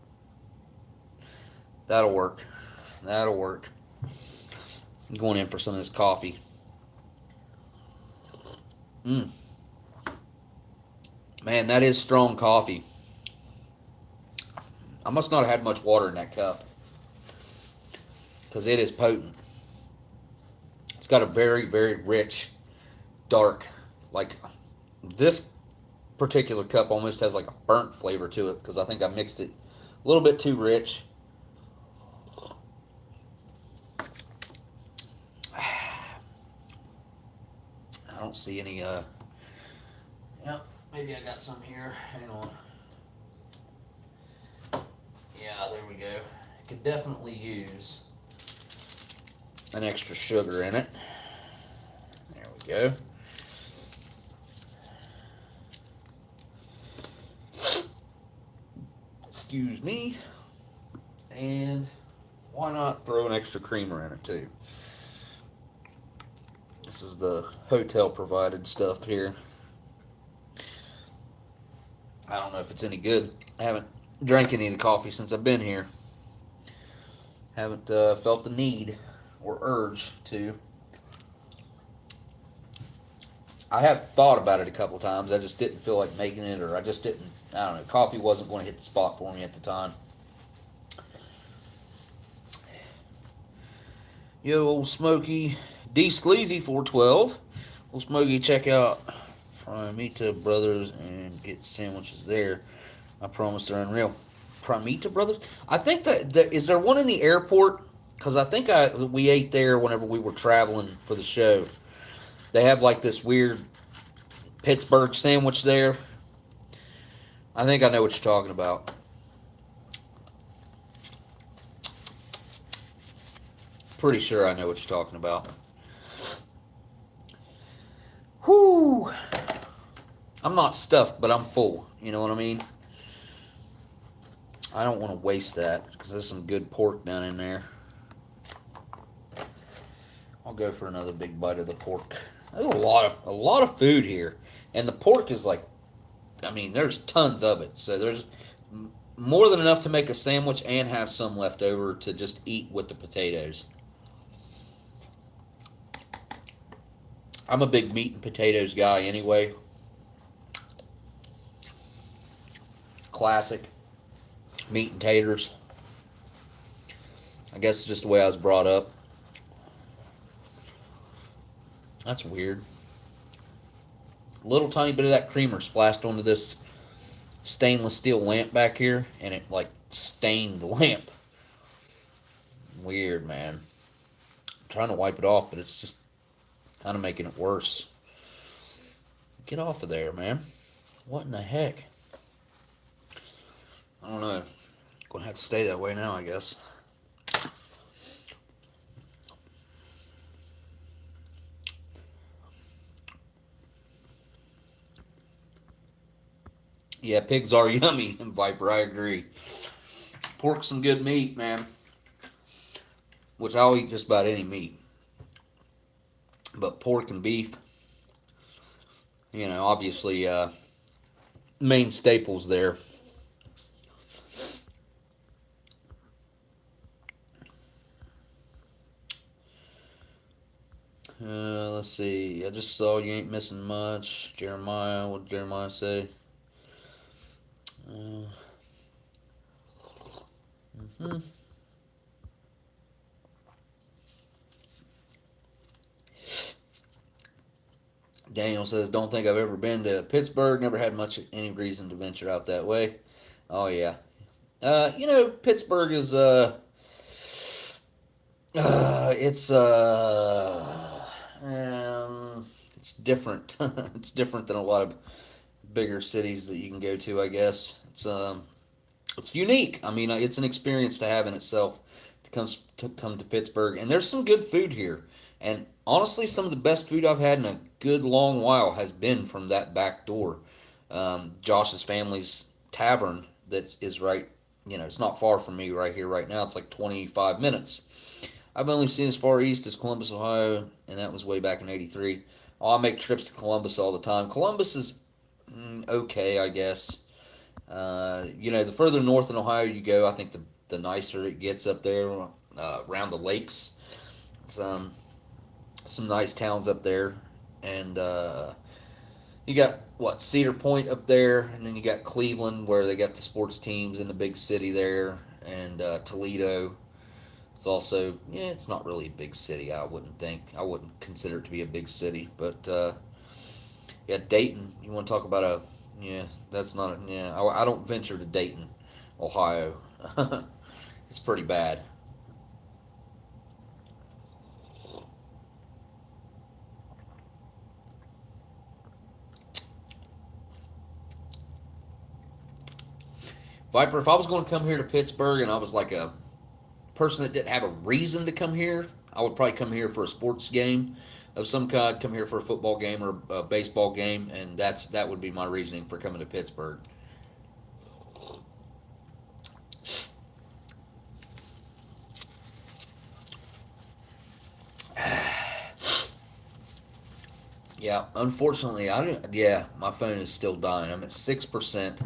That'll work. That'll work. I'm going in for some of this coffee. Man, that is strong coffee. I must not have had much water in that cup, because it is potent. It's got a very, very rich, dark, like this particular cup almost has like a burnt flavor to it, because I think I mixed it a little bit too rich. I don't see any, yeah, maybe I got some here. Hang on. Yeah, there we go. Could definitely use an extra sugar in it. There we go. Excuse me. And why not throw an extra creamer in it too? This is the hotel provided stuff here. I don't know if it's any good. I haven't drank any of the coffee since I've been here. Haven't felt the need or urge to. I have thought about it a couple times. I just didn't feel like making it, or I just didn't. I don't know. Coffee wasn't going to hit the spot for me at the time. Yo, Old Smokey, D Sleazy 412. Old Smokey, check out Primita Brothers and get sandwiches there. I promise they're unreal. Primita Brothers? I think that is there one in the airport? Because I think we ate there whenever we were traveling for the show. They have like this weird Pittsburgh sandwich there. I think I know what you're talking about. Pretty sure I know what you're talking about. Whoo! I'm not stuffed, but I'm full. You know what I mean? I don't want to waste that, because there's some good pork down in there. I'll go for another big bite of the pork. There's a lot of food here, and the pork is like, I mean, there's tons of it. So there's more than enough to make a sandwich and have some left over to just eat with the potatoes. I'm a big meat and potatoes guy anyway. Classic meat and taters. I guess it's just the way I was brought up. That's weird. A little tiny bit of that creamer splashed onto this stainless steel lamp back here, and it like stained the lamp. Weird, man. I'm trying to wipe it off, but it's just kind of making it worse. Get off of there, man. What in the heck? I don't know. Gonna have to stay that way now, I guess. Yeah, pigs are yummy, Viper. I agree. Pork's some good meat, man. Which I'll eat just about any meat. But pork and beef, obviously main staples there. Let's see. I just saw you ain't missing much. Jeremiah, what did Jeremiah say? Daniel says, don't think I've ever been to Pittsburgh. Never had any reason to venture out that way. Oh, yeah. Pittsburgh is, it's different. It's different than a lot of bigger cities that you can go to, I guess. It's unique. I mean, it's an experience to have in itself to come to Pittsburgh. And there's some good food here. And honestly, some of the best food I've had in a good long while has been from that back door. Josh's family's tavern is right, it's not far from me right here, right now. It's like 25 minutes. I've only seen as far east as Columbus, Ohio, and that was way back in '83. I make trips to Columbus all the time. Columbus is okay, I guess. The further north in Ohio you go, I think the nicer it gets up there around the lakes. Some nice towns up there, and you got Cedar Point up there, and then you got Cleveland where they got the sports teams in the big city there, and Toledo. It's also it's not really a big city. I wouldn't consider it to be a big city, but Dayton. You want to talk about that's not I don't venture to Dayton, Ohio. It's pretty bad. Viper, if I was going to come here to Pittsburgh and I was like a person that didn't have a reason to come here, I would probably come here for a sports game of some kind, come here for a football game or a baseball game, and that would be my reasoning for coming to Pittsburgh. Yeah, unfortunately, my phone is still dying. I'm at 6%.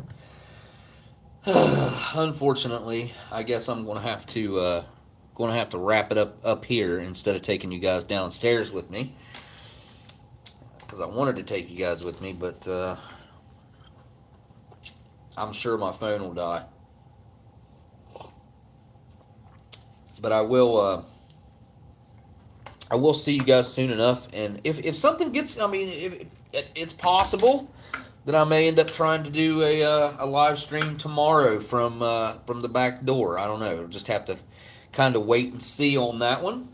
Unfortunately, I guess I'm gonna have to wrap it up here instead of taking you guys downstairs with me, because I wanted to take you guys with me, but I'm sure my phone will die. But I will see you guys soon enough, and if something gets, it's possible that I may end up trying to do a live stream tomorrow from the back door. I don't know. Just have to kind of wait and see on that one.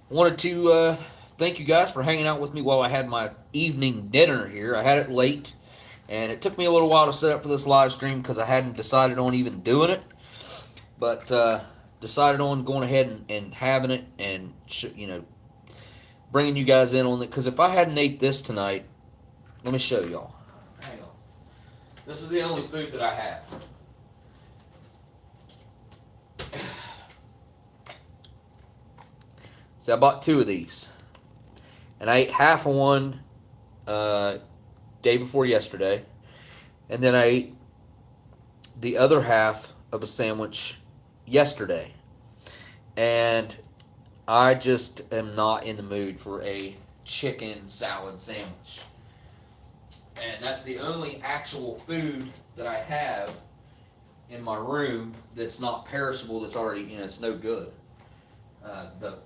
Wanted to thank you guys for hanging out with me while I had my evening dinner here. I had it late, and it took me a little while to set up for this live stream because I hadn't decided on even doing it. But decided on going ahead and having it, and bringing you guys in on it, because if I hadn't ate this tonight, let me show y'all. Hang on. This is the only food that I have. See, I bought 2 of these, and I ate half of one day before yesterday, and then I ate the other half of a sandwich yesterday, and I just am not in the mood for a chicken salad sandwich. And that's the only actual food that I have in my room that's not perishable, that's already, it's no good. The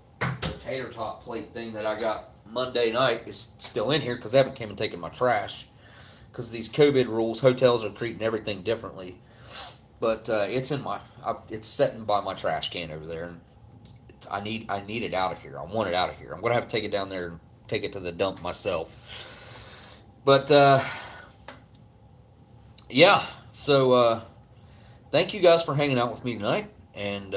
tater tot plate thing that I got Monday night is still in here because they haven't came and taken my trash. Because these COVID rules, hotels are treating everything differently. But it's sitting by my trash can over there, and I need it out of here. I want it out of here. I'm gonna have to take it down there and take it to the dump myself. But so thank you guys for hanging out with me tonight and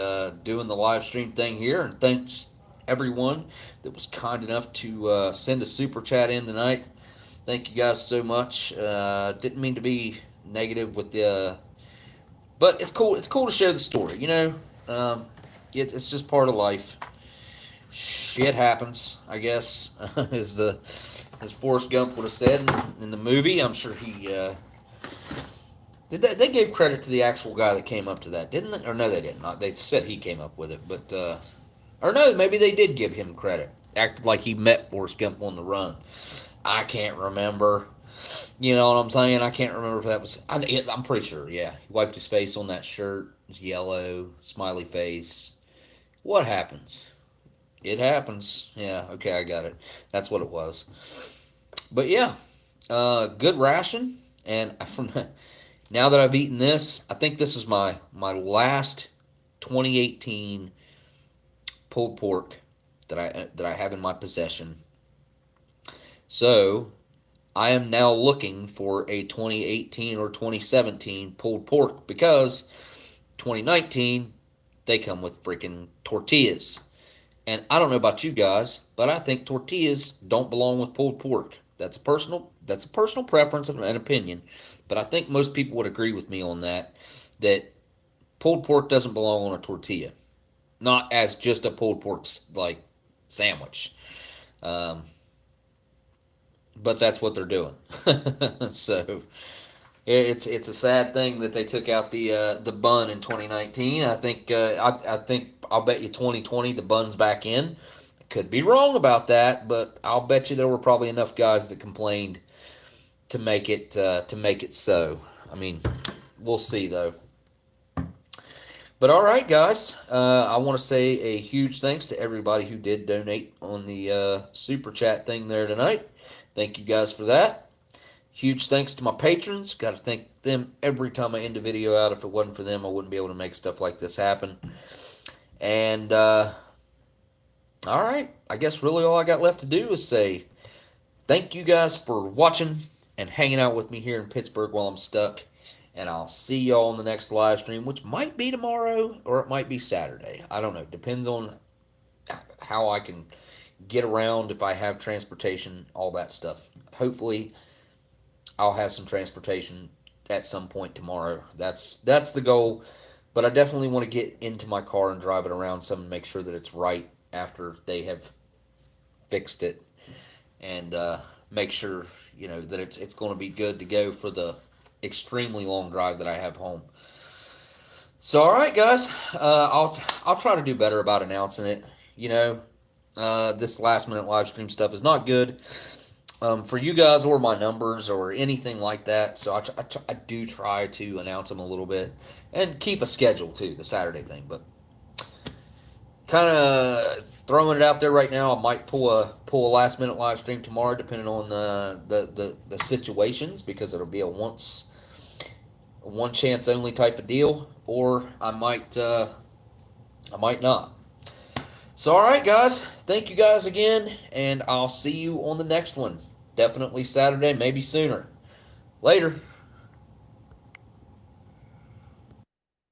doing the live stream thing here. And thanks everyone that was kind enough to send a super chat in tonight. Thank you guys so much. Didn't mean to be negative with the, but it's cool. It's cool to share the story. You know, it's just part of life. Shit happens, I guess, as Forrest Gump would have said in the movie. I'm sure he they gave credit to the actual guy that came up to that, didn't they? Or no, they did not. They said he came up with it, but or no, maybe they did give him credit. Acted like he met Forrest Gump on the run. I can't remember. You know what I'm saying? I can't remember if that was. I'm pretty sure. Yeah, he wiped his face on that shirt. It was yellow, smiley face. What happens? It happens. Yeah. Okay, I got it. That's what it was. But yeah, good ration. And from now that I've eaten this, I think this is my last 2018 pulled pork that I have in my possession. So I am now looking for a 2018 or 2017 pulled pork because 2019 they come with freaking tortillas. And I don't know about you guys, but I think tortillas don't belong with pulled pork. That's a personal preference and an opinion, but I think most people would agree with me on that pulled pork doesn't belong on a tortilla. Not as just a pulled pork like sandwich. But that's what they're doing. So it's a sad thing that they took out the bun in 2019. I think I'll bet you 2020 the bun's back in. Could be wrong about that, but I'll bet you there were probably enough guys that complained to make it so. I mean, we'll see though. But all right, guys, I want to say a huge thanks to everybody who did donate on the super chat thing there tonight. Thank you guys for that. Huge thanks to my patrons. Got to thank them every time I end a video out. If it wasn't for them, I wouldn't be able to make stuff like this happen. And all right, I guess really all I got left to do is say thank you guys for watching and hanging out with me here in Pittsburgh while I'm stuck. And I'll see y'all on the next live stream, which might be tomorrow or it might be Saturday. I don't know. Depends on how I can get around, if I have transportation, all that stuff. Hopefully, I'll have some transportation at some point tomorrow. That's the goal. But I definitely want to get into my car and drive it around some and make sure that it's right after they have fixed it. And make sure, you know, that it's going to be good to go for the extremely long drive that I have home. So, all right, guys. I'll try to do better about announcing it. You know, this last minute live stream stuff is not good for you guys or my numbers or anything like that. So I do try to announce them a little bit and keep a schedule too, the Saturday thing. But kind of throwing it out there right now. I might pull a last minute live stream tomorrow, depending on the situations, because it'll be a one chance only type of deal, or I might not. So, all right, guys. Thank you guys again, and I'll see you on the next one. Definitely Saturday, maybe sooner. Later.